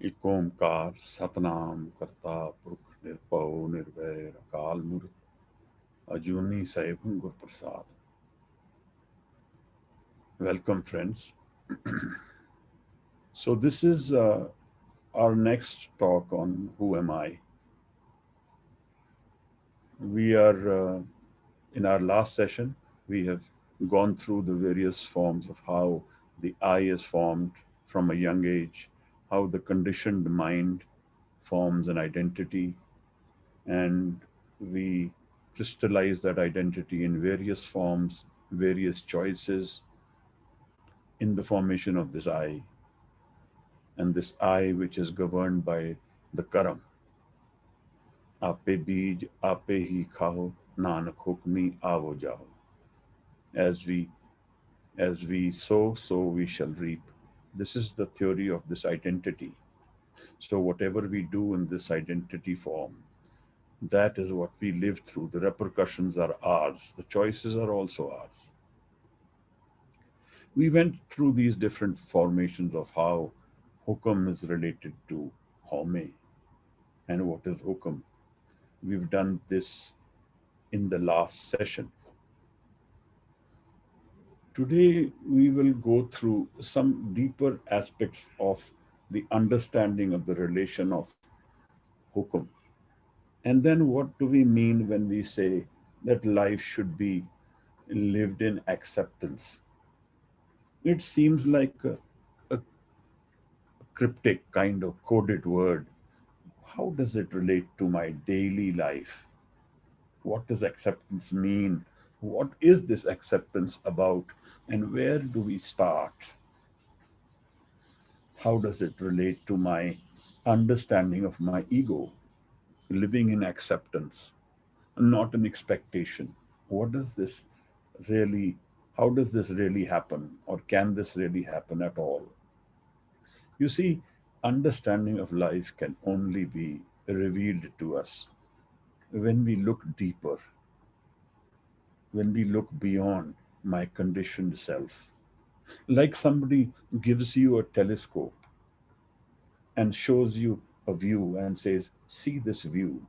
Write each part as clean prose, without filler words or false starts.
एक ओंकार सतनाम करता पुरख निर्भव निर्वैर अकाल मूर्त अजूनी सैभं गुर प्रसाद. Welcome, friends. So this is our next talk on who am I. We are in our last session. We have gone through the various forms of how the I is formed from a young age, how the conditioned mind forms an identity, and we crystallize that identity in various forms, various choices in the formation of this I, and this I which is governed by the karam. Ape beej, ape hi khao, nanak hukmi avo jao. As we as we sow, so we shall reap. This is the theory of this identity. So whatever we do in this identity form, that is what we live through. The repercussions are ours. The choices are also ours. We went through these different formations of how hukam is related to home and what is hukam. We've done this in the last session. Today, we will go through some deeper aspects of the understanding of the relation of hukam. And then, what do we mean when we say that life should be lived in acceptance? It seems like a cryptic kind of coded word. How does it relate to my daily life? What does acceptance mean? What is this acceptance about? And where do we start? How does it relate to my understanding of my ego? Living in acceptance, not an expectation. What does this really, how does this really happen? Or can this really happen at all? You see, understanding of life can only be revealed to us when we look deeper, when we look beyond my conditioned self. Like somebody gives you a telescope and shows you a view and says, see this view.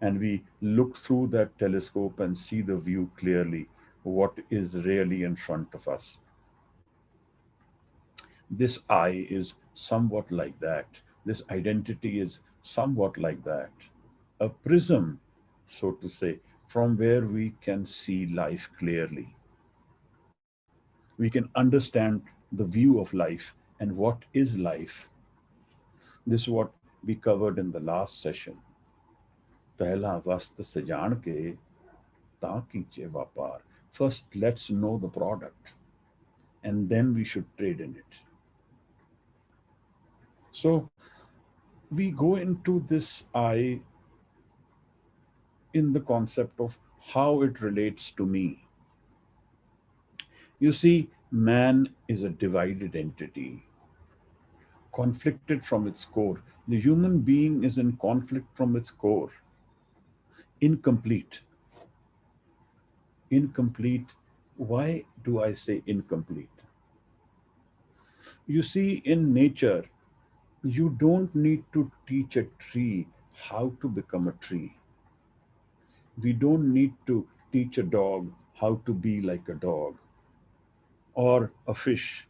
And we look through that telescope and see the view clearly, what is really in front of us. This I is somewhat like that. This identity is somewhat like that. A prism, so to say, from where we can see life clearly. We can understand the view of life and what is life. This is what we covered in the last session. पहला वस्त्र सजान के ताकि चे व्यापार. First, let's know the product, and then we should trade in it. So we go into this I in the concept of how it relates to me. You see, man is a divided entity, conflicted from its core. The human being is in conflict from its core, incomplete. Incomplete. Why do I say incomplete? You see, in nature, you don't need to teach a tree how to become a tree. We don't need to teach a dog how to be like a dog, or a fish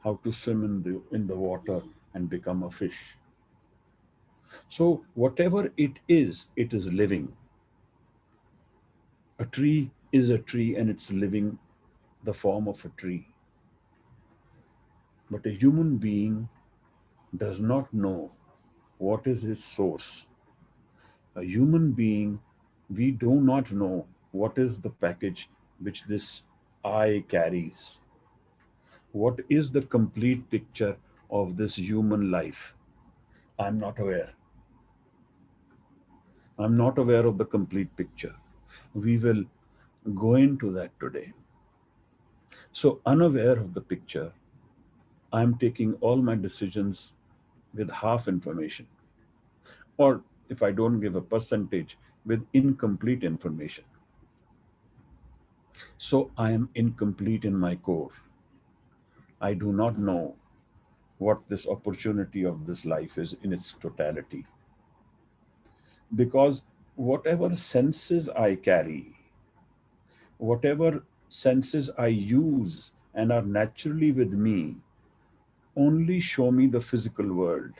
how to swim in the water and become a fish. So, whatever it is living. A tree is a tree and it's living the form of a tree. But a human being does not know what is his source. A human being, we do not know what is the package which this I carries. What is the complete picture of this human life? I'm not aware. I'm not aware of the complete picture. We will go into that today. So, unaware of the picture, I'm taking all my decisions with half information. Or if I don't give a percentage, with incomplete information. So I am incomplete in my core. I do not know what this opportunity of this life is in its totality. Because whatever senses I carry, whatever senses I use and are naturally with me, only show me the physical world.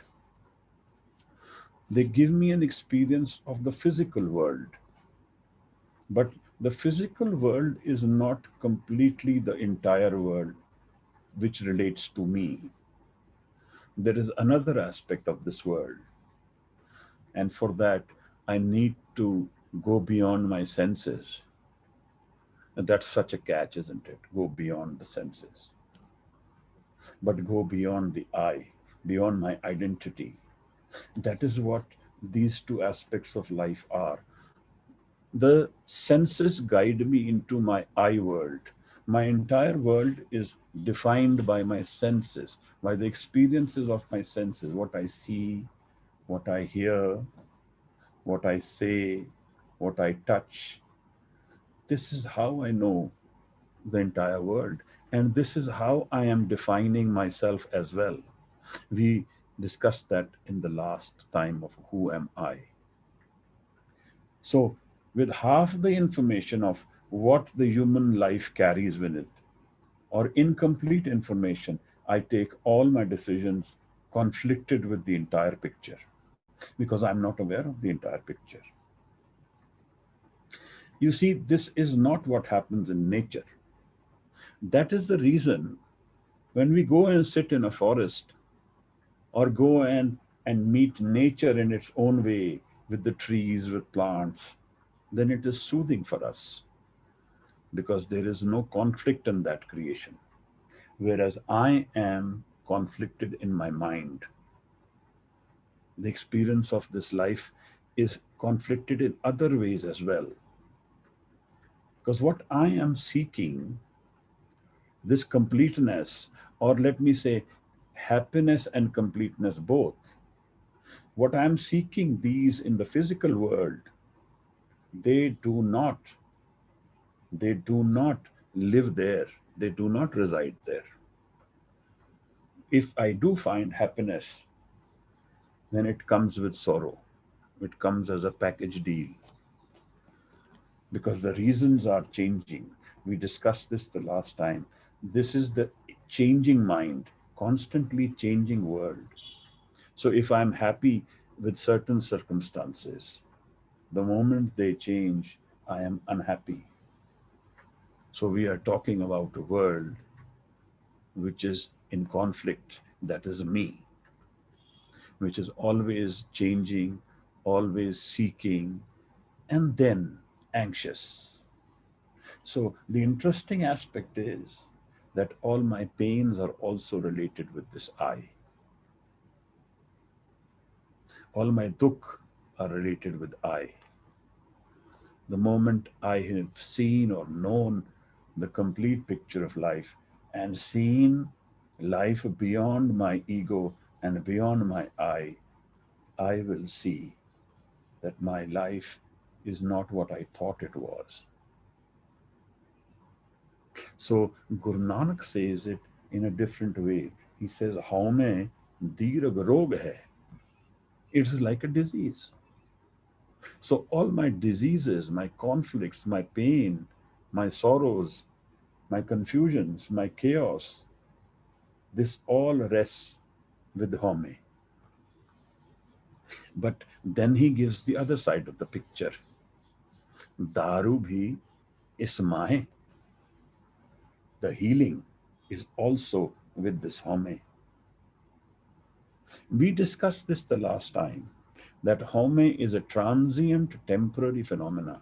They give me an experience of the physical world. But the physical world is not completely the entire world which relates to me. There is another aspect of this world. And for that, I need to go beyond my senses. And that's such a catch, isn't it? Go beyond the senses, but go beyond the I, beyond my identity. That is what these two aspects of life are. The senses guide me into my I world. My entire world is defined by my senses, by the experiences of my senses, what I see, what I hear, what I say, what I touch. This is how I know the entire world. And this is how I am defining myself as well. We discussed that in the last time of who am I. So, with half the information of what the human life carries with it, or incomplete information, I take all my decisions conflicted with the entire picture because I'm not aware of the entire picture. You see, this is not what happens in nature. That is the reason when we go and sit in a forest or go and meet nature in its own way with the trees, with plants, then it is soothing for us because there is no conflict in that creation. Whereas I am conflicted in my mind. The experience of this life is conflicted in other ways as well. Because what I am seeking, this completeness, or let me say, happiness and completeness both, what I am seeking these in the physical world, they do not, they do not live there, they do not reside there. If I do find happiness, then it comes with sorrow. It comes as a package deal because the reasons are changing. We discussed this the last time. This is the changing mind, constantly changing world. So if I'm happy with certain circumstances, the moment they change, I am unhappy. So we are talking about a world which is in conflict, that is me, which is always changing, always seeking, and then anxious. So the interesting aspect is that all my pains are also related with this I. All my dukh are related with I. The moment I have seen or known the complete picture of life and seen life beyond my ego and beyond my I will see that my life is not what I thought it was. So Guru Nanak says it in a different way. He says, Haume dirag rog hai. It's like a disease. So all my diseases, my conflicts, my pain, my sorrows, my confusions, my chaos, this all rests with Home. But then he gives the other side of the picture. Daru bhi ismae. The healing is also with this Home. We discussed this the last time that Home is a transient, temporary phenomena.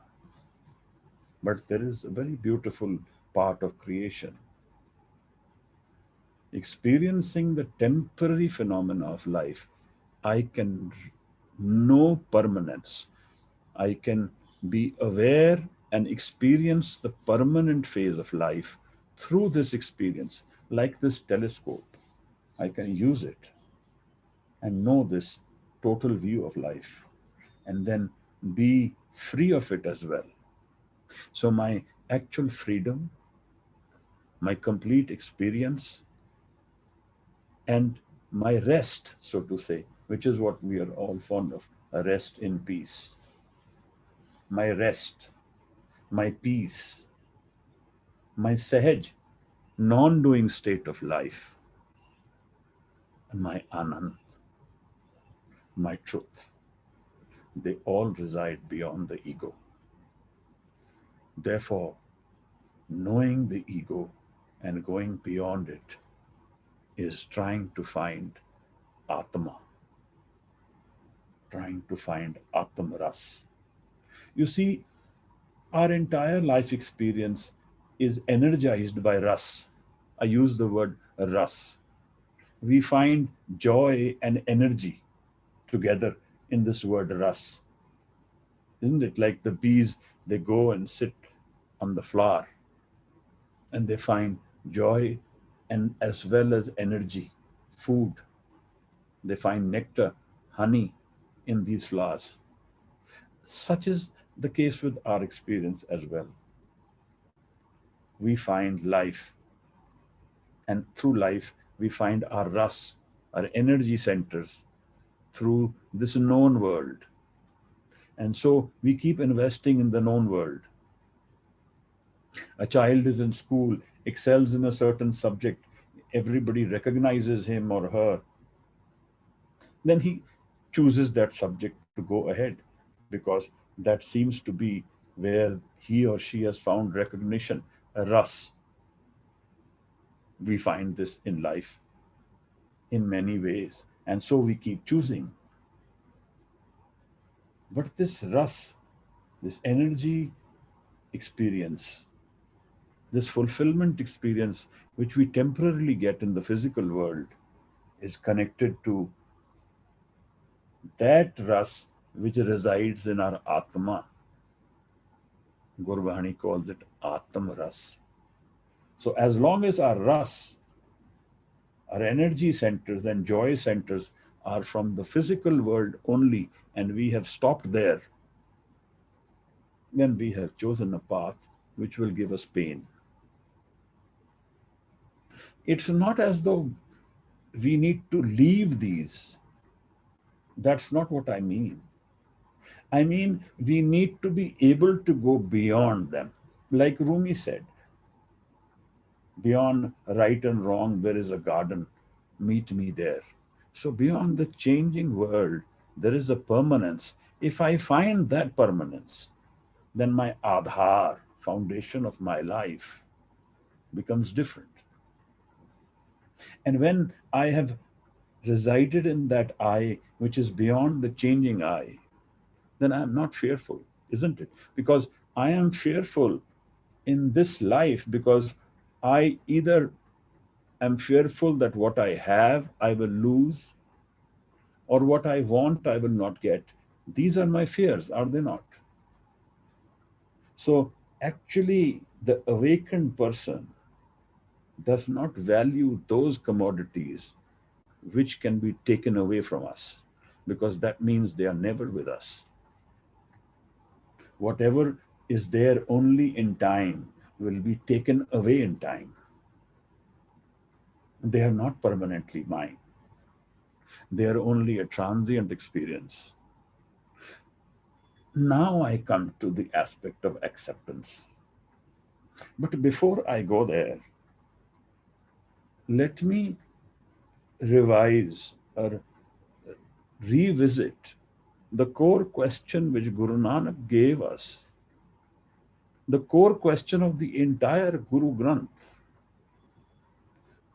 But there is a very beautiful part of creation. Experiencing the temporary phenomena of life, I can know permanence. I can be aware and experience the permanent phase of life through this experience, like this telescope. I can use it and know this total view of life and then be free of it as well. So, my actual freedom, my complete experience, and my rest, so to say, which is what we are all fond of, a rest in peace. My rest, my peace, my sahaj, non doing state of life, my anand, my truth, they all reside beyond the ego. Therefore, knowing the ego and going beyond it is trying to find Atma, trying to find Atma Ras. You see, our entire life experience is energized by Ras. I use the word Ras. We find joy and energy together in this word Ras. Isn't it like the bees, they go and sit on the flower and they find joy and as well as energy, food. They find nectar, honey in these flowers. Such is the case with our experience as well. We find life, and through life, we find our ras, our energy centers through this known world. And so we keep investing in the known world. A child is in school, excels in a certain subject, everybody recognizes him or her, then he chooses that subject to go ahead because that seems to be where he or she has found recognition, a rus. We find this in life in many ways, and so we keep choosing. But this rus, this energy experience, this fulfillment experience, which we temporarily get in the physical world, is connected to that rus which resides in our Atma. Gurbani calls it Atma Ras. So, as long as our ras, our energy centers and joy centers are from the physical world only, and we have stopped there, then we have chosen a path which will give us pain. It's not as though we need to leave these. That's not what I mean. I mean, we need to be able to go beyond them. Like Rumi said, beyond right and wrong, there is a garden. Meet me there. So, beyond the changing world, there is a permanence. If I find that permanence, then my Aadhar, foundation of my life, becomes different. And when I have resided in that I, which is beyond the changing I, then I am not fearful, isn't it? Because I am fearful in this life because I either am fearful that what I have I will lose, or what I want I will not get. These are my fears, are they not? So, actually, the awakened person does not value those commodities which can be taken away from us, because that means they are never with us. Whatever is there only in time will be taken away in time. They are not permanently mine, they are only a transient experience. Now I come to the aspect of acceptance. But before I go there, let me revise or revisit the core question which Guru Nanak gave us, the core question of the entire Guru Granth.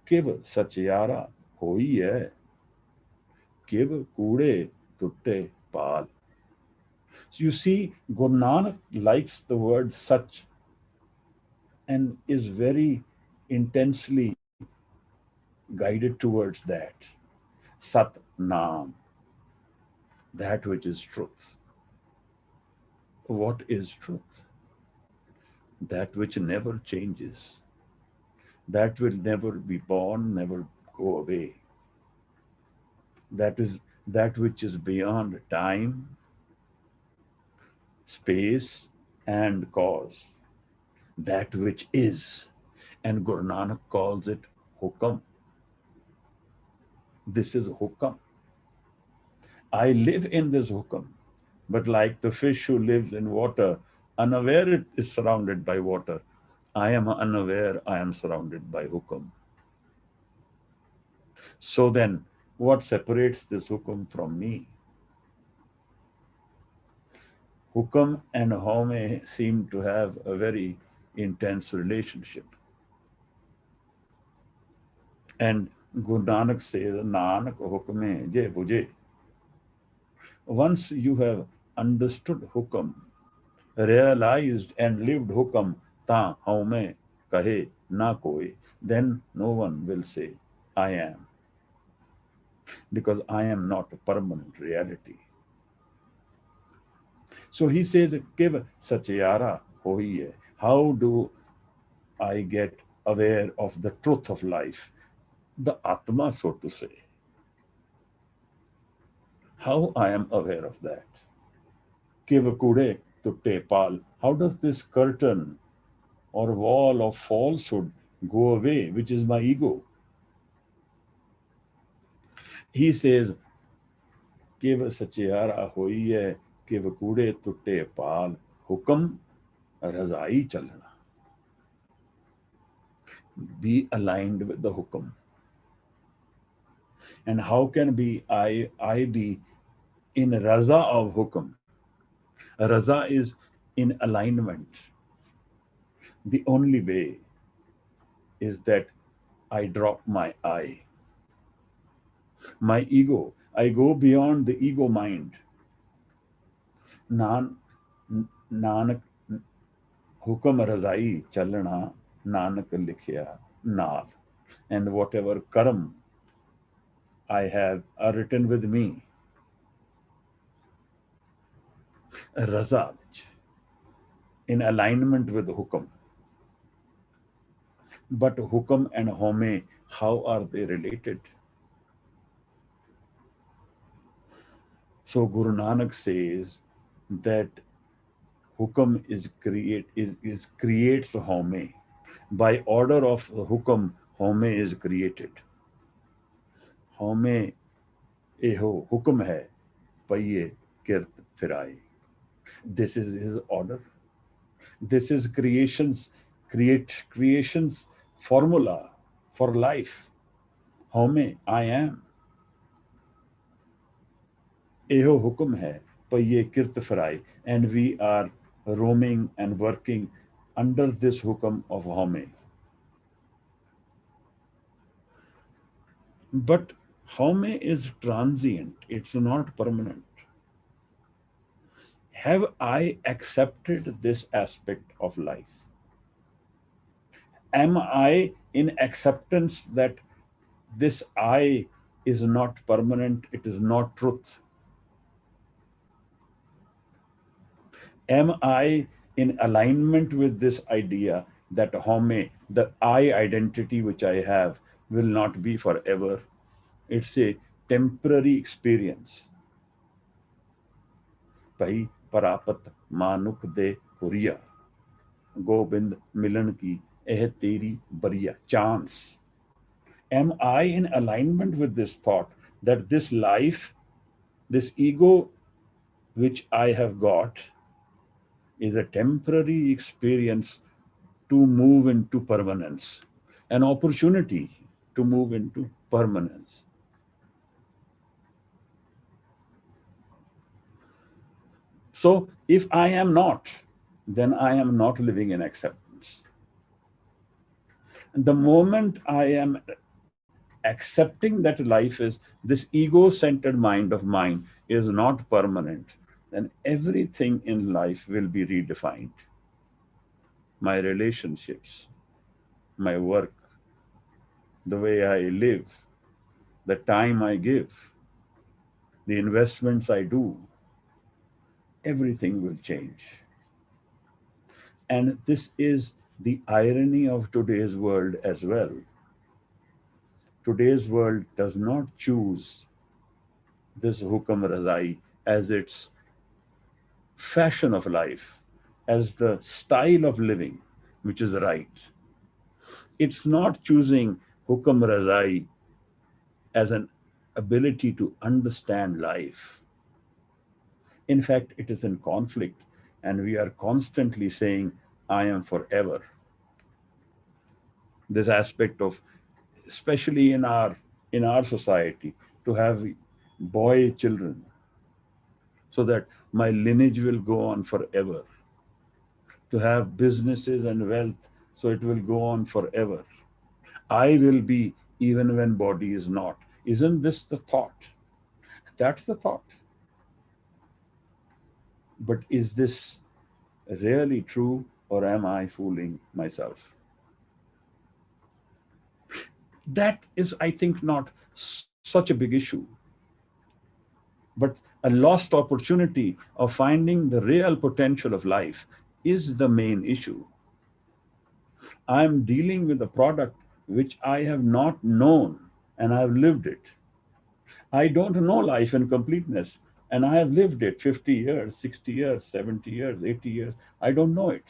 Kiv Satyara hoi hai, Kiv Kude Tutte Pal. So you see, Guru Nanak likes the word Sach and is very intensely guided towards that. Sat Nam, that which is truth. What is truth? That which never changes, that will never be born, never go away. That is that which is beyond time, space, and cause. That which is. And Guru Nanak calls it Hukam. This is hukam. I live in this hukam. But like the fish who lives in water, unaware it is surrounded by water, I am unaware I am surrounded by hukam. So then, what separates this hukam from me? Hukam and home seem to have a very intense relationship. And Guru Nanak says, Nanak hukme je bujhe. Once you have understood hukam, realized and lived hukam, ta haume kahe na koi, then no one will say, I am, because I am not a permanent reality. So he says, Kiv sachayara hoiye. How do I get aware of the truth of life? The Atma, so to say. How I am aware of that? Kiv kude tutte pal. How does this curtain or wall of falsehood go away, which is my ego? He says, Kiv sachayara hoiye, kiv kude tutte pal. Hukam razai chalna. Be aligned with the hukam. And how can I be in raza of hukam? Raza is in alignment. The only way is that I drop my I, my ego. I go beyond the ego mind. Nan, Nanak hukam razai chalna, Nanak likhya naal. And whatever karam I have are written with me. Raza, in alignment with hukam. But hukam and home, how are they related? So Guru Nanak says that hukam is creates home. By order of hukam, home is created. Home eho hukam hai, paiye kirt firai. This is his order. This is creation's formula for life. Home, I am. Eho hukum hai, paiye kirt firai. And we are roaming and working under this hukam of home. But home is transient, it's not permanent. Have I accepted this aspect of life? Am I in acceptance that this I is not permanent, it is not truth? Am I in alignment with this idea that home, the I identity which I have, will not be forever? It's a temporary experience. Pai parapat manuk de huriya. Gobind milan ki eh teri bariya. Chance. Am I in alignment with this thought that this life, this ego which I have got, is a temporary experience to move into permanence, an opportunity to move into permanence? So, if I am not, then I am not living in acceptance. And the moment I am accepting that life is this ego centered mind of mine is not permanent, then everything in life will be redefined. My relationships, my work, the way I live, the time I give, the investments I do, everything will change. And this is the irony of today's world as well. Today's world does not choose this hukam razai as its fashion of life, as the style of living which is right. It's not choosing hukam razai as an ability to understand life. In fact, it is in conflict, and we are constantly saying, I am forever. This aspect of, especially in our society, to have boy children so that my lineage will go on forever, to have businesses and wealth so it will go on forever. I will be even when body is not. Isn't this the thought? That's the thought. But is this really true, or am I fooling myself? That is, I think, not such a big issue, but a lost opportunity of finding the real potential of life is the main issue. I am dealing with a product which I have not known, and I have lived it. I don't know life in completeness, and I have lived it 50 years, 60 years, 70 years, 80 years. I don't know it.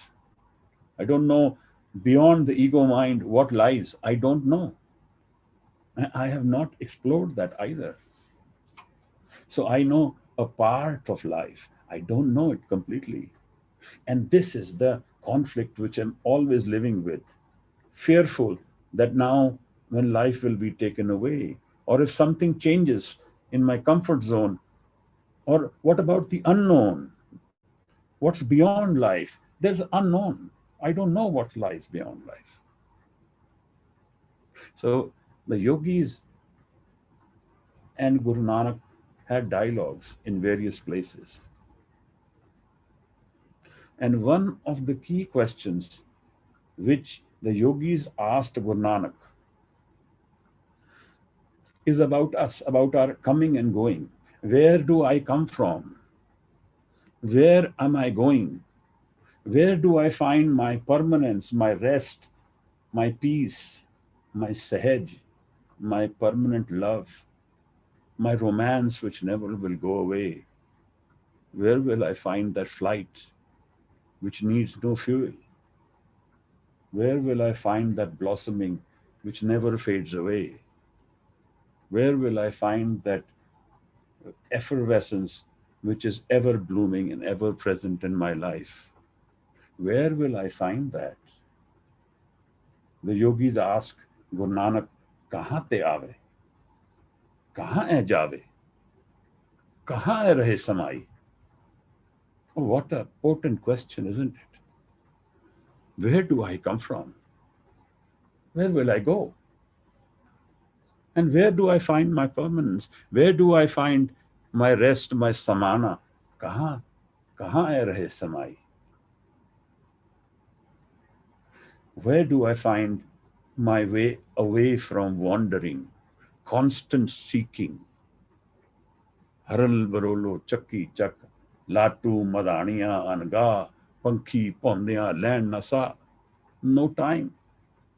I don't know beyond the ego mind what lies. I don't know. I have not explored that either. So I know a part of life. I don't know it completely. And this is the conflict which I'm always living with, fearful that now when life will be taken away, or if something changes in my comfort zone, or what about the unknown? What's beyond life? There's unknown. I don't know what lies beyond life. So the yogis and Guru Nanak had dialogues in various places. And one of the key questions which the yogis asked Guru Nanak is about us, about our coming and going. Where do I come from? Where am I going? Where do I find my permanence, my rest, my peace, my sahaj, my permanent love, my romance which never will go away? Where will I find that flight which needs no fuel? Where will I find that blossoming which never fades away? Where will I find that effervescence which is ever blooming and ever present in my life? Where will I find that? The yogis ask Guru Nanak, kahan te aave? Kahan hai jave? Kahan hai rahe samai? Oh, what a potent question, isn't it? Where do I come from? Where will I go? And where do I find my permanence? Where do I find my rest, my samana? Kahan, kahan hai rahe samai? Where do I find my way away from wandering, constant seeking? Haral barolo chakki chak, latu madaniya anga, pankhi pondiya land nasa. No time,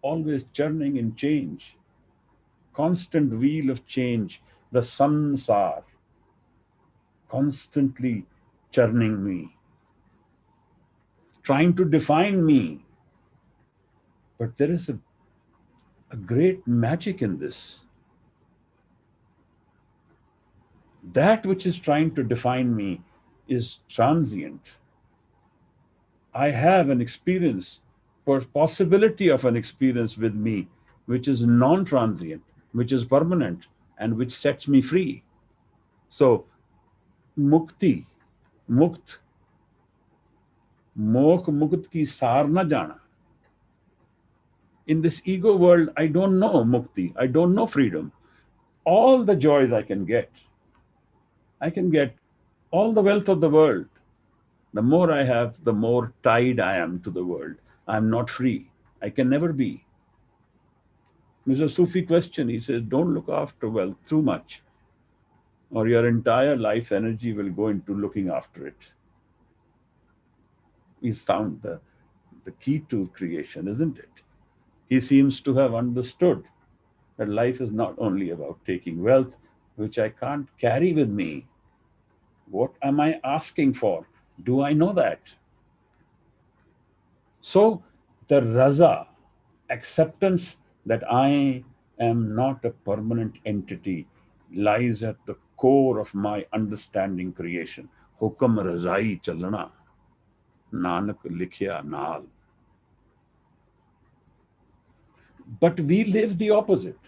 always churning in change, constant wheel of change, the sansar, constantly churning me, trying to define me. But there is a great magic in this. That which is trying to define me is transient. I have an experience, possibility of an experience with me, which is non transient, which is permanent, and which sets me free. So, mukti, mukt, mok mukt ki sar na jana. In this ego world, I don't know mukti, I don't know freedom. All the joys I can get all the wealth of the world. The more I have, the more tied I am to the world. I'm not free. I can never be. Mr. Sufi question, he says, don't look after wealth too much, or your entire life energy will go into looking after it. He's found the key to creation, isn't it? He seems to have understood that life is not only about taking wealth, which I can't carry with me. What am I asking for? Do I know that? So, the raza, acceptance that I am not a permanent entity, lies at the core of my understanding creation. Hukam razai chalna, Nanak likhya naal. But we live the opposite.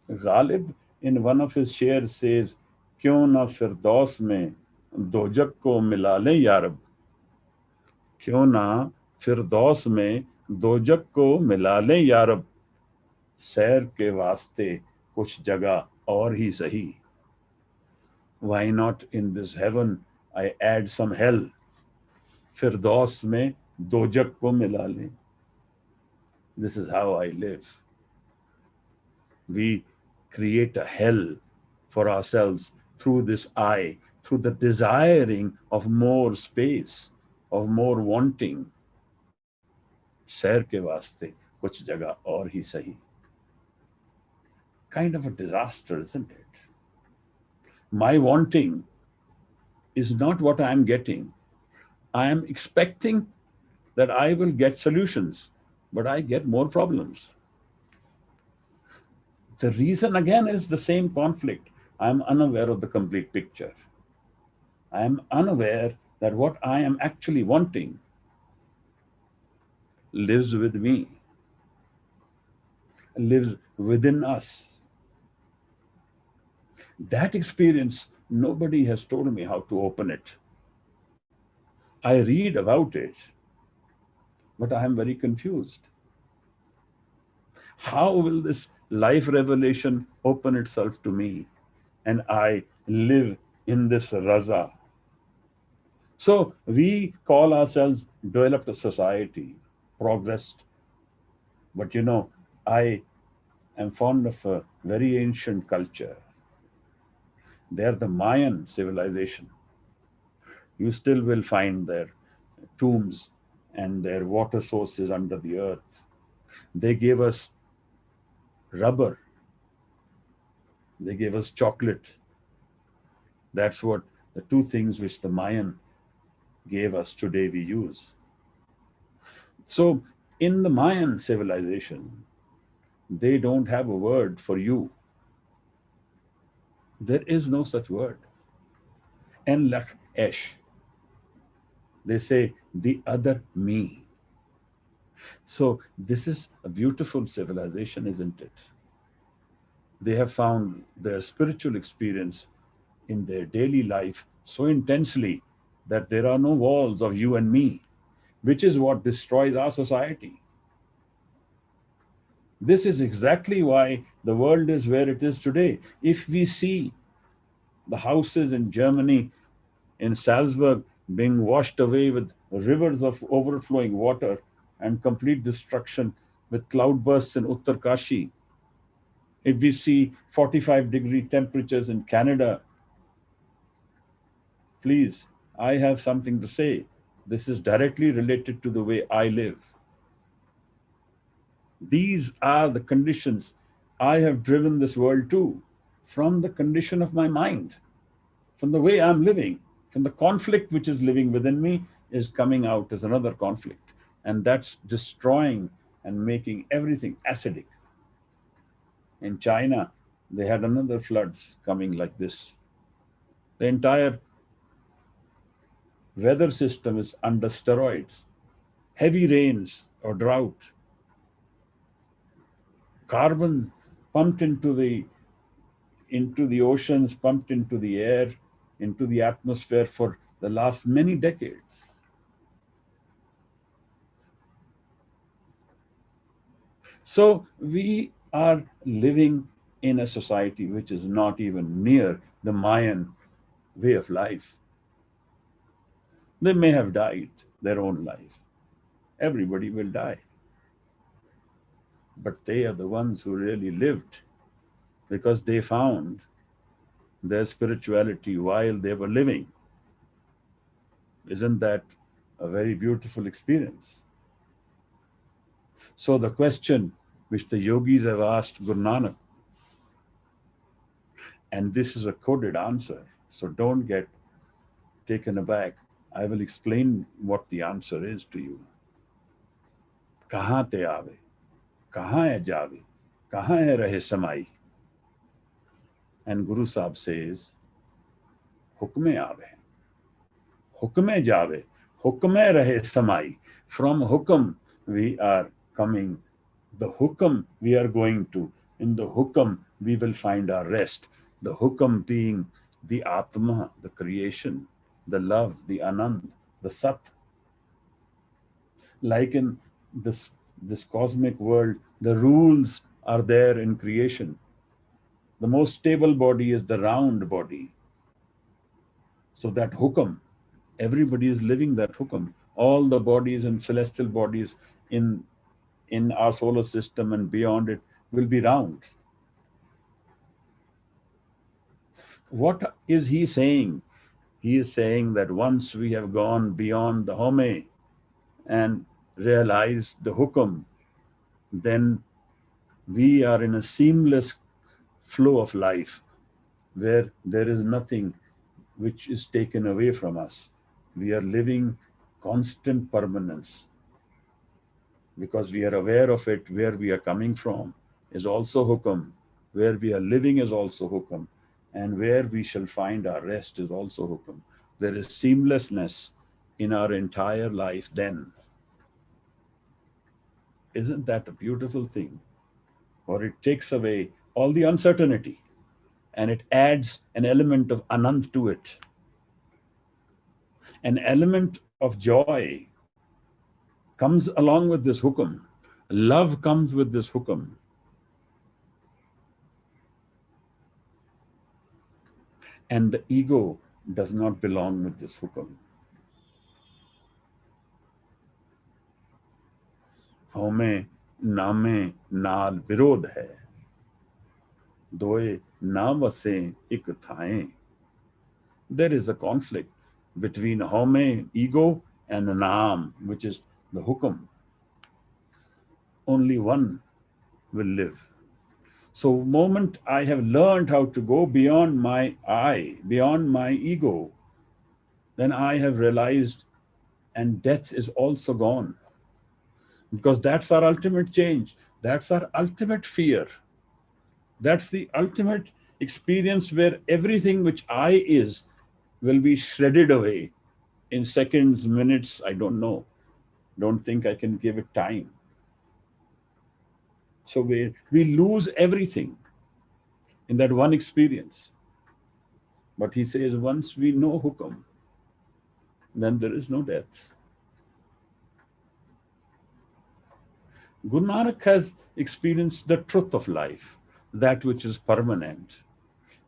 Ghalib, in one of his shares, says, क्यों ना फिरदौस में दोजक को मिला लें यारब, क्यों ना फिरदौस में दोजक को मिला लें यारब, सैर के वास्ते कुछ जगह और ही सही. Why not in this heaven I add some hell? फिरदौस में दोजक को मिला लें. This is how I live. We create a hell for ourselves through this I, through the desiring of more space, of more wanting. सैर के वास्ते कुछ जगह और ही सही. Kind of a disaster, isn't it? My wanting is not what I am getting. I am expecting that I will get solutions, but I get more problems. The reason again is the same conflict. I am unaware of the complete picture. I am unaware that what I am actually wanting lives with me, lives within us. That experience, nobody has told me how to open it. I read about it, but I am very confused. How will this life revelation open itself to me and I live in this raza? So we call ourselves developed society, progressed. But I am fond of a very ancient culture. They are the Mayan civilization. You still will find their tombs and their water sources under the earth. They gave us rubber. They gave us chocolate. That's what the two things which the Mayan gave us today we use. So in the Mayan civilization, they don't have a word for you. There is no such word. En lak esh. They say the other me. So this is a beautiful civilization, isn't it? They have found their spiritual experience in their daily life so intensely that there are no walls of you and me, which is what destroys our society. This is exactly why the world is where it is today. If we see the houses in Germany, in Salzburg, being washed away with rivers of overflowing water and complete destruction with cloudbursts in Uttarkashi, if we see 45-degree temperatures in Canada, please, I have something to say. This is directly related to the way I live. These are the conditions I have driven this world to, from the condition of my mind, from the way I'm living, from the conflict which is living within me is coming out as another conflict. And that's destroying and making everything acidic. In China, they had another floods coming like this. The entire weather system is under steroids. Heavy rains or drought, carbon pumped into the oceans, pumped into the air, into the atmosphere for the last many decades. So we are living in a society which is not even near the Mayan way of life. They may have died their own life. Everybody will die. But they are the ones who really lived because they found their spirituality while they were living. Isn't that a very beautiful experience? So the question which the yogis have asked Guru Nanak, and this is a coded answer, so don't get taken aback. I will explain what the answer is to you. Kahan te aave, kahan hai jaave, kahan hai rahe samai. And Guru Sahib says, Hukme aave, Hukme jave, Hukme rahe samai. From Hukam we are coming. The Hukam we are going to. In the Hukam we will find our rest. The Hukam being the Atma, the creation, the love, the Anand, the Sat. Like in this this cosmic world, the rules are there in creation. The most stable body is the round body. So that hukam, everybody is living that hukam. All the bodies and celestial bodies in in our solar system and beyond it will be round. What is he saying? He is saying that once we have gone beyond the home and realized the hukam, then we are in a seamless flow of life where there is nothing which is taken away from us. We are living constant permanence because we are aware of it. Where we are coming from is also hukam, where we are living is also hukam, and where we shall find our rest is also hukam. There is seamlessness in our entire life then. Isn't that a beautiful thing? Or it takes away all the uncertainty and it adds an element of anand to it, an element of joy comes along with this hukam. Love comes with this hukam. And the ego does not belong with this hukam. हमें नामे नाल विरोध है दोए ना वसे एक थाएं. There is a conflict between home, ego, and naam, which is the hukam. Only one will live. So, moment I have learned how to go beyond my I, beyond my ego, then I have realized, and death is also gone. Because that's our ultimate change. That's our ultimate fear. That's the ultimate experience where everything which I is will be shredded away in seconds, minutes, I don't know. Don't think I can give it time. So we lose everything in that one experience. But he says, once we know hukam, then there is no death. Guru Nanak has experienced the truth of life, that which is permanent,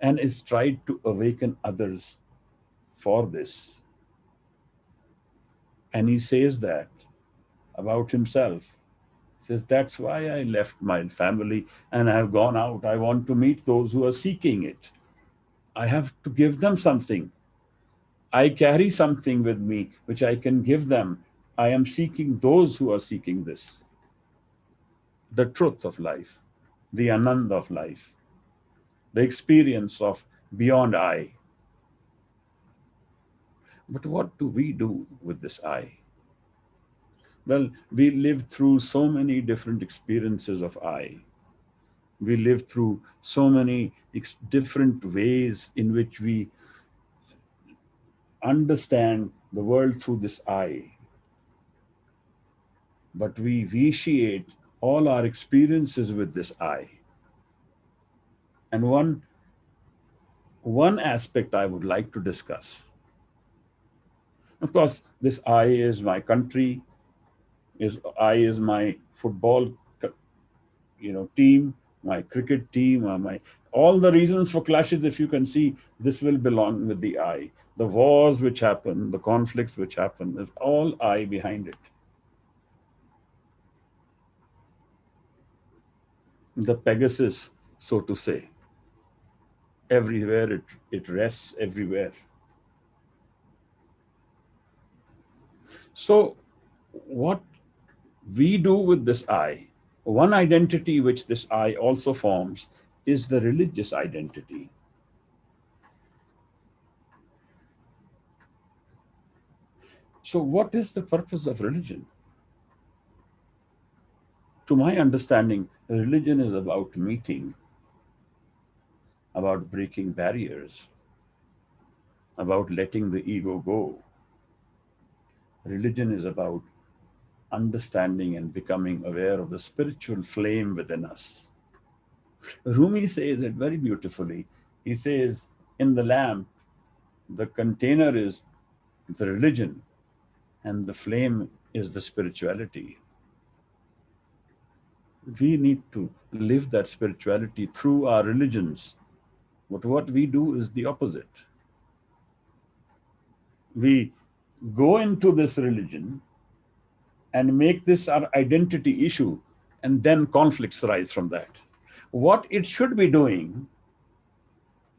and is tried to awaken others for this. And he says that about himself. He says, that's why I left my family and I have gone out. I want to meet those who are seeking it. I have to give them something. I carry something with me which I can give them. I am seeking those who are seeking this. The truth of life, the anand of life, the experience of beyond I. But what do we do with this I? Well, we live through so many different experiences of I. We live through so many different ways in which we understand the world through this I. But we vitiate all our experiences with this I. And one aspect I would like to discuss. Of course, this I is my country, is I is my football, team, my cricket team, or my all the reasons for clashes. If you can see, this will belong with the I. The wars which happen, the conflicts which happen, is all I behind it. The Pegasus, so to say, everywhere it rests everywhere. So, what we do with this I, one identity which this I also forms is the religious identity. So, what is the purpose of religion? To my understanding, religion is about meeting. about breaking barriers, about letting the ego go. Religion is about understanding and becoming aware of the spiritual flame within us. Rumi says it very beautifully. He says, in the lamp, the container is the religion, and the flame is the spirituality. We need to live that spirituality through our religions. But what we do is the opposite. We go into this religion and make this our identity issue, and then conflicts rise from that. What it should be doing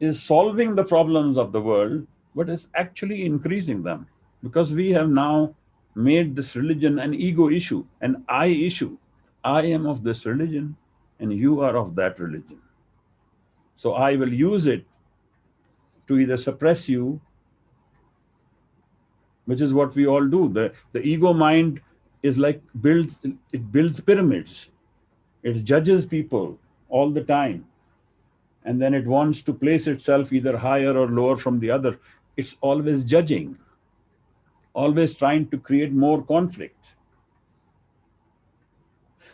is solving the problems of the world, but is actually increasing them, because we have now made this religion an ego issue, an I issue. I am of this religion, and you are of that religion. So I will use it to either suppress you, which is what we all do. The ego mind is like builds pyramids. It judges people all the time, and then it wants to place itself either higher or lower from the other. It's always judging, always trying to create more conflict.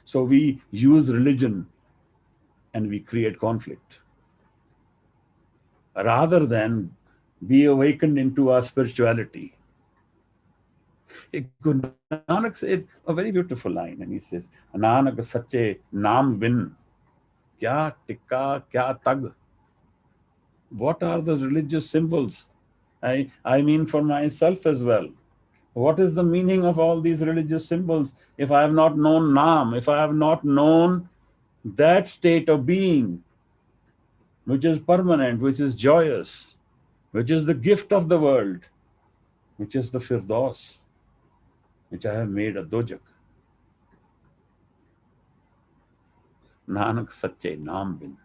So we use religion and we create conflict rather than be awakened into our spirituality. Guru Nanak said a very beautiful line, and he says, Nanak sache naam bin, kya tikka, kya tag. What are the religious symbols? I mean for myself as well. What is the meaning of all these religious symbols if I have not known Naam, if I have not known that state of being which is permanent, which is joyous, which is the gift of the world, which is the Firdaus, which I have made a dojak. Nanak sache naam bin,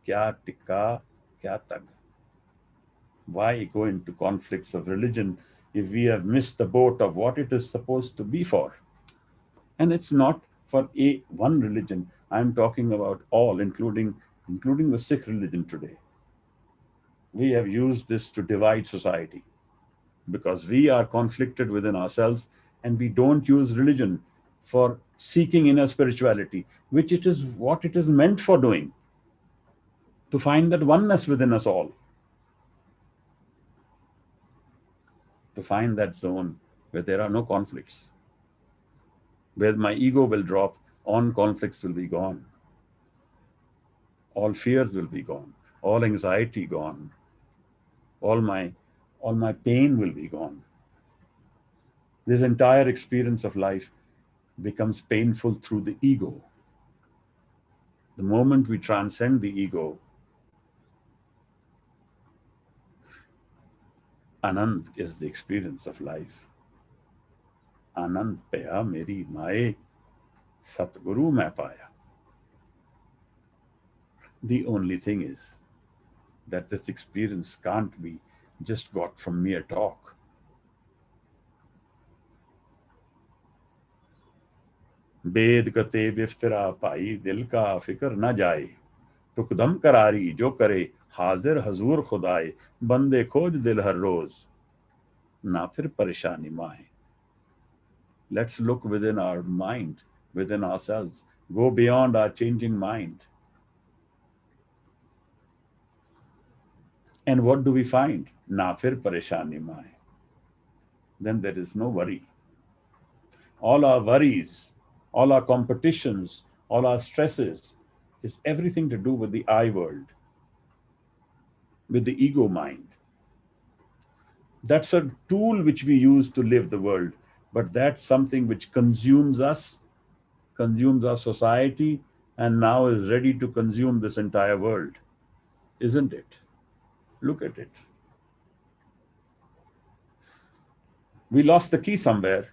kya tikka, kya tag. Why go into conflicts of religion if we have missed the boat of what it is supposed to be for? And it's not for one religion. I'm talking about all, including the Sikh religion today. We have used this to divide society because we are conflicted within ourselves, and we don't use religion for seeking inner spirituality, which it is what it is meant for doing, to find that oneness within us all, to find that zone where there are no conflicts, where my ego will drop, all conflicts will be gone, all fears will be gone, all anxiety gone, all my pain will be gone. This entire experience of life becomes painful through the ego. The moment we transcend the ego, Anand is the experience of life. Anand paya meri mae, Satguru mein paya. The only thing is that this experience can't be just got from mere talk. वेद कते बिफ्तरा पाई दिल का फिक्र न जाए, टुकदम करारी जो करे हाजिर हजूर खुदाए, बंदे खोज दिल हर रोज ना फिर परेशानी माए. Let's look within our mind, within ourselves, go beyond our changing mind. And what do we find? Na fir pareshani maaye. Then there is no worry. All our worries, all our competitions, all our stresses is everything to do with the I world, with the ego mind. That's a tool which we use to live the world, but that's something which consumes us, consumes our society, and now is ready to consume this entire world. Isn't it? Look at it. We lost the key somewhere.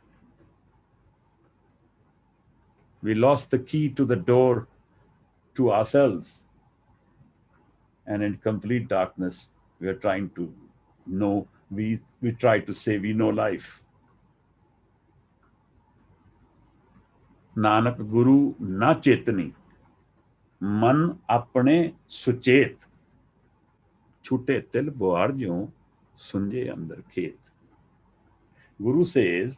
We lost the key to the door to ourselves. And in complete darkness, we are trying to know, we try to say we know life. Nanak गुरु ना चेतनी, मन अपने सुचेत. छूटे तिल बुआर ज्यों sunje andar khet. Guru says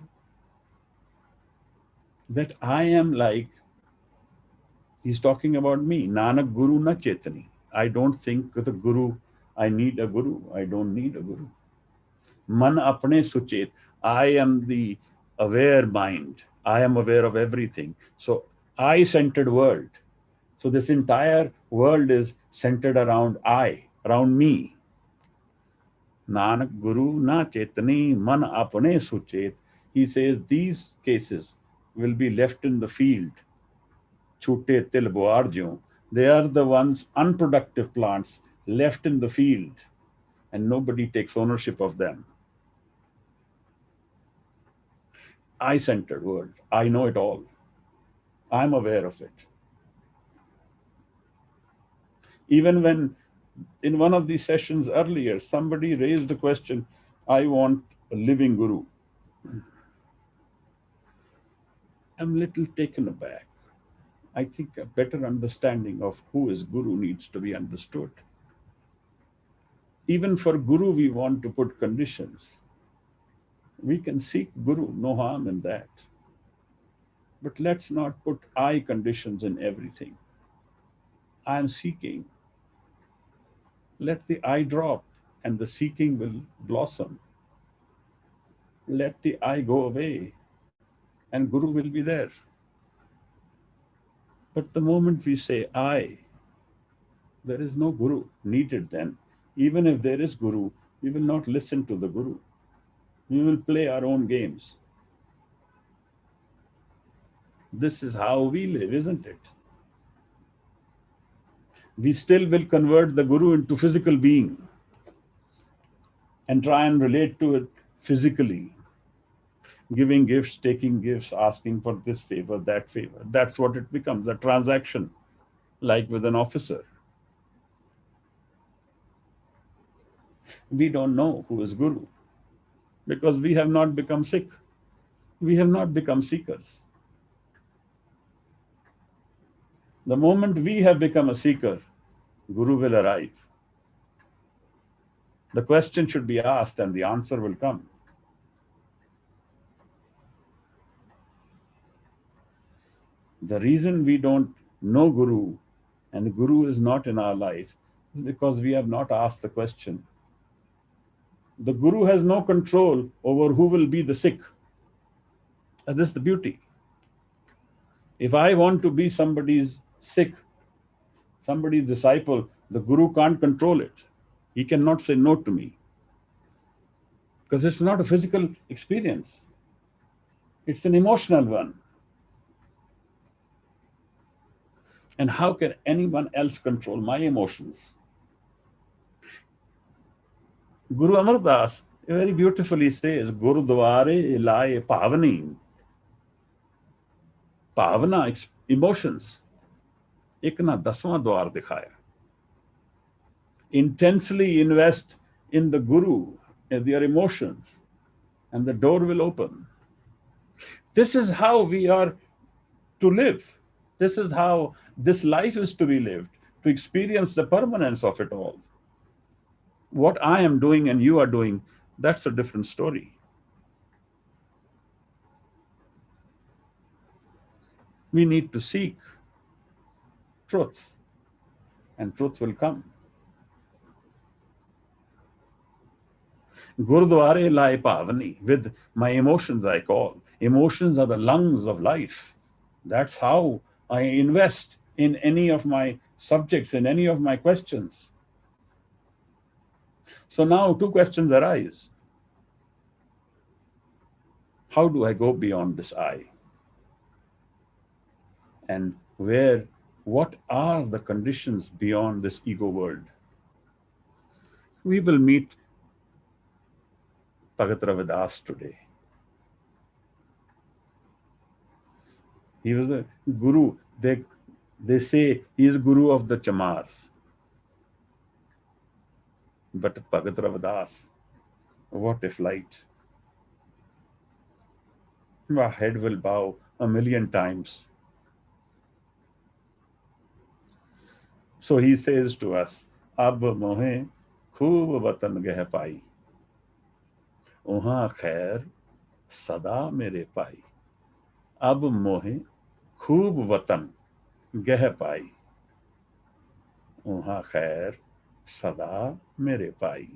that I am like, he's talking about me. Nanak Guru na chetani. I don't think the Guru, I need a Guru. I don't need a Guru. Man apne suchet. I am the aware mind. I am aware of everything. So I-centered world. So this entire world is centered around I, around me. Nanak Guru na chetani man apne suchet. He says these cases will be left in the field. Chute til boar jyon. They are the ones, unproductive plants, left in the field, and nobody takes ownership of them. I-centered world. I know it all. I'm aware of it. Even when in one of these sessions earlier, somebody raised the question, I want a living Guru. I'm a little taken aback. I think a better understanding of who is Guru needs to be understood. Even for Guru, we want to put conditions. We can seek Guru, no harm in that. But let's not put I conditions in everything. I'm seeking. Let the I drop and the seeking will blossom. Let the I go away and Guru will be there. But the moment we say I, there is no Guru needed then. Even if there is Guru, we will not listen to the Guru. We will play our own games. This is how we live, isn't it? We still will convert the Guru into physical being and try and relate to it physically. Giving gifts, taking gifts, asking for this favor, that favor. That's what it becomes, a transaction, like with an officer. We don't know who is Guru because we have not become Sikh. We have not become seekers. The moment we have become a seeker, Guru will arrive. The question should be asked and the answer will come. The reason we don't know Guru and the Guru is not in our lives is because we have not asked the question. The Guru has no control over who will be the Sikh. And this is the beauty. If I want to be somebody's Sikh, somebody's disciple, the Guru can't control it. He cannot say no to me. Because it's not a physical experience. It's an emotional one. And how can anyone else control my emotions? Guru Amar Das very beautifully says, Gurudware laye pavani. Pavana, emotions. एक ना 10वां द्वार दिखाया. Intensely invest in the Guru and their emotions, and the door will open. This is how we are to live. This is how this life is to be lived, to experience the permanence of it all. What I am doing and you are doing, that's a different story. We need to seek truth, and truth will come. Gurudware lai pavani, with my emotions I call. Emotions are the lungs of life. That's how I invest in any of my subjects, in any of my questions. So now two questions arise. How do I go beyond this I? And what are the conditions beyond this ego world? We will meet Bhagat Ravidas today. He was the Guru. They say he is Guru of the Chamars. But Bhagat Ravidas, what a flight. My head will bow a million times. So he says to us, Ab mohe खूब वतन गह पाई, उहाँ खैर सदा मेरे पाई। अब मोहे खूब वतन गह पाई, उहाँ खैर सदा मेरे पाई।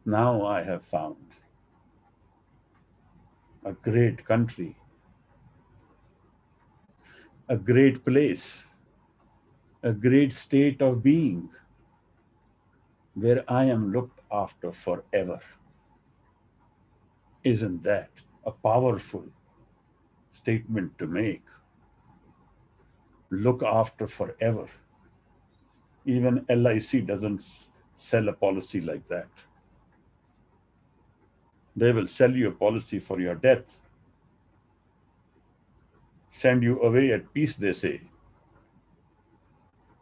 Now I have found a great country, a great place, a great state of being where I am looked after forever. Isn't that a powerful statement to make? Look after forever. Even LIC doesn't sell a policy like that. They will sell you a policy for your death, send you away at peace, they say,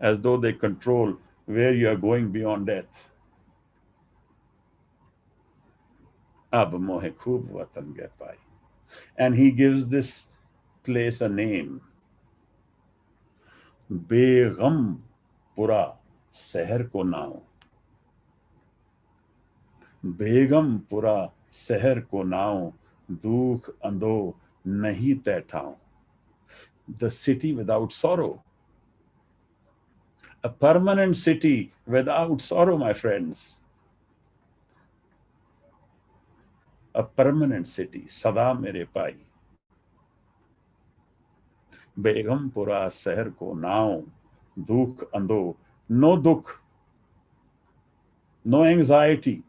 as though they control where you are going beyond death. Ab mohe khoob watan ge pai. And he gives this place a name, Begum Pura Seher ko nao. बेगम पुरा शहर को नाव, दुख अंधो नहीं तैठाऊं. The city without sorrow. A permanent city without sorrow, my friends. A permanent city. Sada mere pai. Begumpura शहर को नाव, दुख अंधो. No dukh, no anxiety,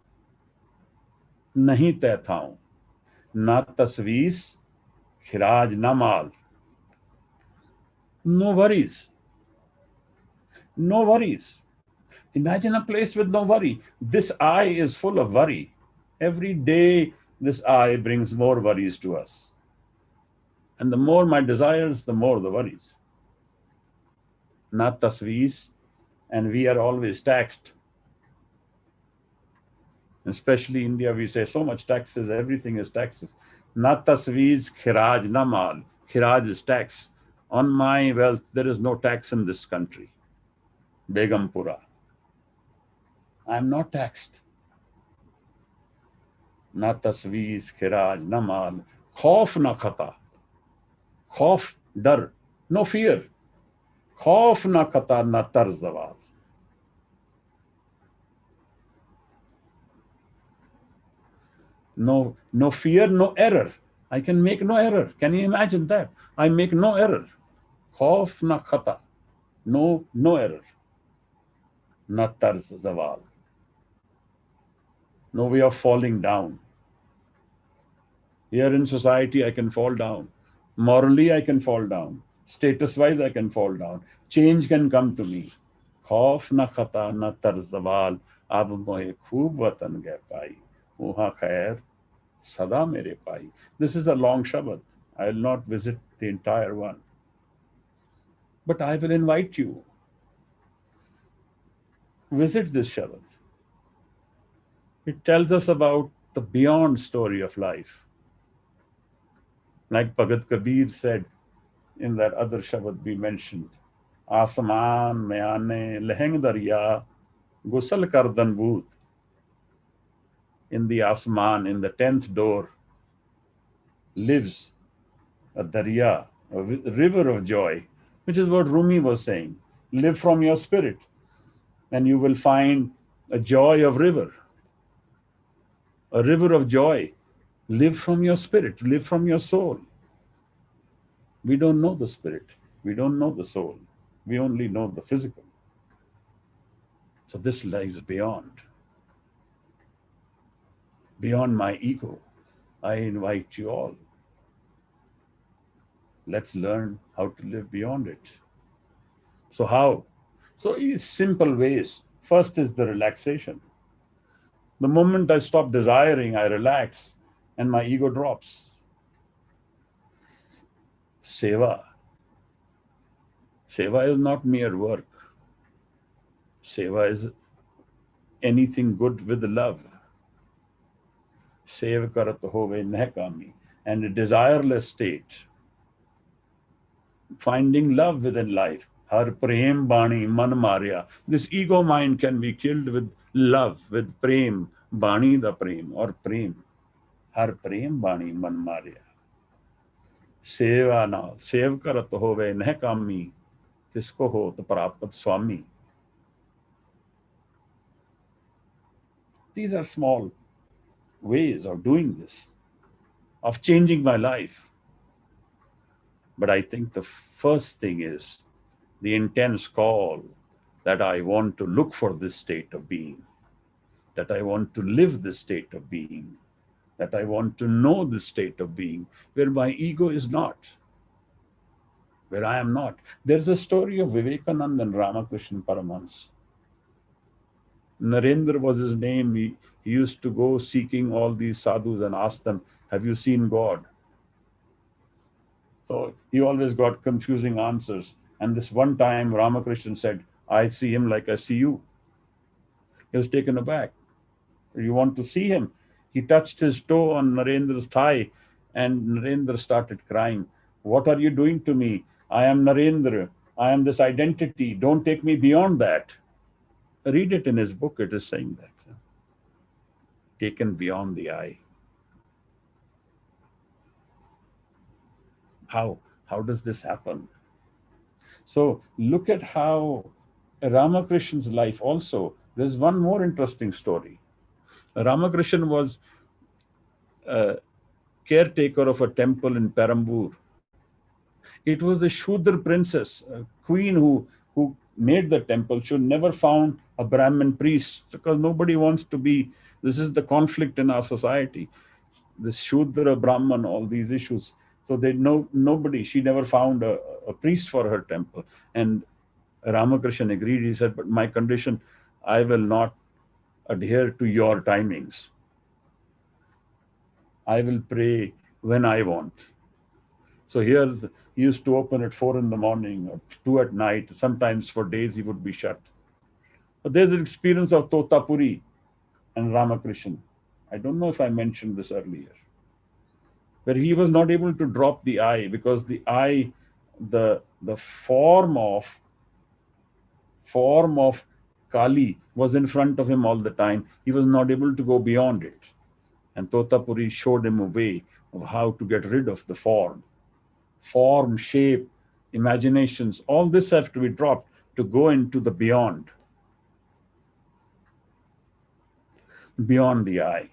नहीं तैथाऊं. ना तसवीस, खिराज ना माल. No worries. No worries. Imagine a place with no worry. This eye is full of worry. Every day, this eye brings more worries to us. And the more my desires, the more the worries. Not taswees, and we are always taxed. Especially India, we say so much taxes, everything is taxes. Not taswees, khiraj na mal. Khiraj is tax. On my wealth, there is no tax in this country. Begumpura. I'm not taxed. Na taswees, khiraj na mal. Khauf na khata. Khauf, dar, no fear. Khauf na khata na tar zawal. No fear, no error. I can make no error. Can you imagine that? I make no error. Khauf na khata. No error. Na tar zawal. No way of falling down. Here in society, I can fall down. Morally, I can fall down. Status-wise, I can fall down. Change can come to me. Khauf na khata na tar zawal. Ab mohe khoob watan geh pai. Uha khair sada mere pai. This is a long Shabad. I will not visit the entire one. But I will invite you. Visit this Shabad. It tells us about the beyond story of life. Like Bhagat Kabir said in that other Shabad we mentioned, Asman mein aane leheng darya gusal kardan boot. In the Asman, in the 10th door, lives a darya, a river of joy, which is what Rumi was saying. Live from your spirit, and you will find a joy of river, a river of joy. Live from your spirit, live from your soul. We don't know the spirit, we don't know the soul, we only know the physical. So this lies beyond my ego. I invite you all. Let's learn how to live beyond it. So how? So in simple ways. First is the relaxation. The moment I stop desiring, I relax and my ego drops. Seva. Seva is not mere work. Seva is anything good with love. Sev karat hove nehkami. And a desireless state. Finding love within life. Har prem bani man marya. This ego mind can be killed with love with prem, bani da prem, or prem. Har prem bani man marya. सेवा नाल save करत होवे नह कामी तिसको होत प्राप्त स्वामी. These are small ways of doing this, of changing my life. But I think the first thing is the intense call that I want to look for this state of being, that I want to live this state of being, that I want to know this state of being where my ego is not, where I am not. There's a story of Vivekananda and Ramakrishna Paramahans. Narendra was his name. He used to go seeking all these sadhus and ask them, have you seen God? So he always got confusing answers. And this one time, Ramakrishna said, I see him like I see you. He was taken aback. You want to see him? He touched his toe on Narendra's thigh, and Narendra started crying. What are you doing to me? I am Narendra. I am this identity. Don't take me beyond that. Read it in his book. It is saying that. Taken beyond the eye. How? How does this happen? So look at how Ramakrishna's life also. There's one more interesting story. Ramakrishna was a caretaker of a temple in Perambur. It was a Shudra princess, a queen who made the temple. She never found a Brahmin priest because nobody wants to be. This is the conflict in our society. This Shudra, Brahman, all these issues. So they know nobody. She never found a priest for her temple. And Ramakrishna agreed. He said, but my condition, I will not adhere to your timings. I will pray when I want. So here he used to open at 4 in the morning or 2 at night. Sometimes for days he would be shut. But there's an experience of Totapuri and Ramakrishna. I don't know if I mentioned this earlier, where he was not able to drop the eye because the eye, the form of Kali was in front of him all the time. He was not able to go beyond it. And Totapuri showed him a way of how to get rid of the form, shape, imaginations. All this have to be dropped to go into the beyond the eye.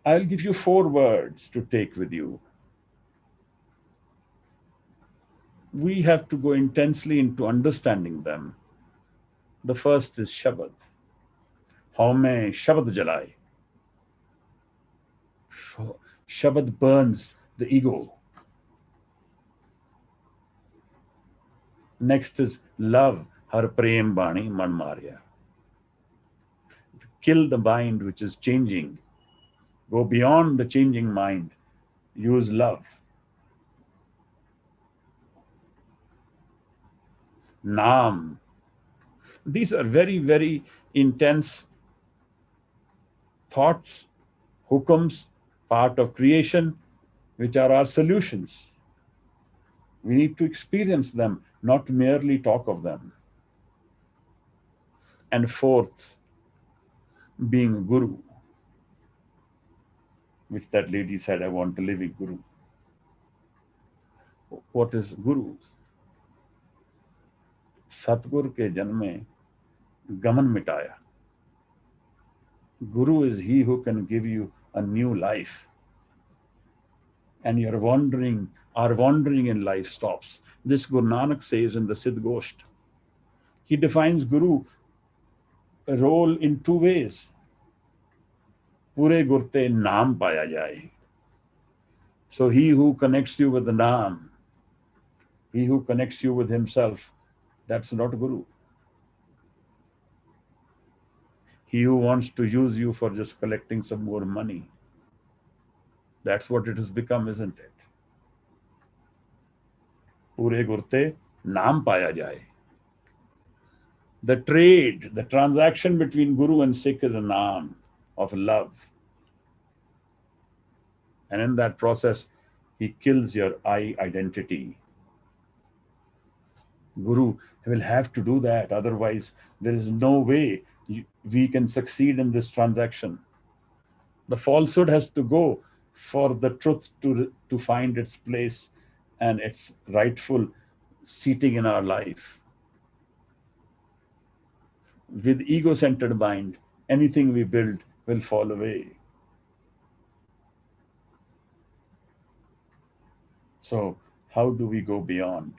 I'll give you 4 words to take with you. We have to go intensely into understanding them. The first is Shabad. Haume Shabad jalai. Shabad burns the ego. Next is love. Har prem bani man marya. Kill the mind which is changing. Go beyond the changing mind. Use love. Naam. These are very, very intense thoughts, hukams, part of creation, which are our solutions. We need to experience them, not merely talk of them. And fourth, being a guru, which that lady said, I want to live a guru. What is guru? Satgur ke janme gaman mitaya. Guru is he who can give you a new life. And our wandering in life stops. This Guru Nanak says in the Siddh Gosht. He defines Guru role in 2 ways. Pure gurte naam paya jaye. So he who connects you with the naam, he who connects you with himself, that's not Guru. He who wants to use you for just collecting some more money, that's what it has become, isn't it? Pure gurte naam paya jaye. The trade, the transaction between Guru and Sikh is a naam of love. And in that process, he kills your I identity. Guru will have to do that. Otherwise, there is no way we can succeed in this transaction. The falsehood has to go for the truth to find its place and its rightful seating in our life. With ego centered mind, anything we build will fall away. So, how do we go beyond?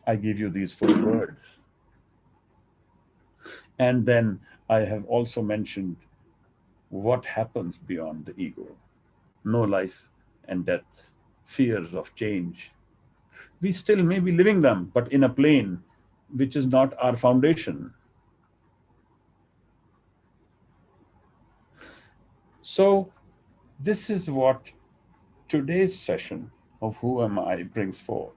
I give you these four words. And then I have also mentioned what happens beyond the ego: no life and death, fears of change. We still may be living them, but in a plane which is not our foundation. So, this is what today's session of Who Am I brings forth.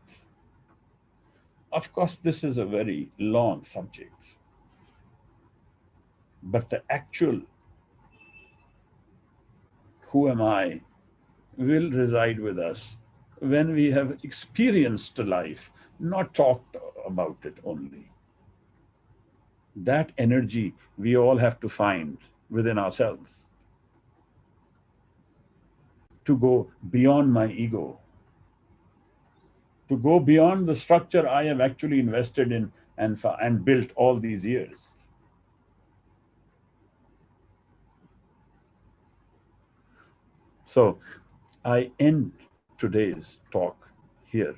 Of course, this is a very long subject, but the actual Who Am I will reside with us when we have experienced life, not talked about it only. That energy we all have to find within ourselves to go beyond my ego, to go beyond the structure I have actually invested in and built all these years. So I end today's talk here.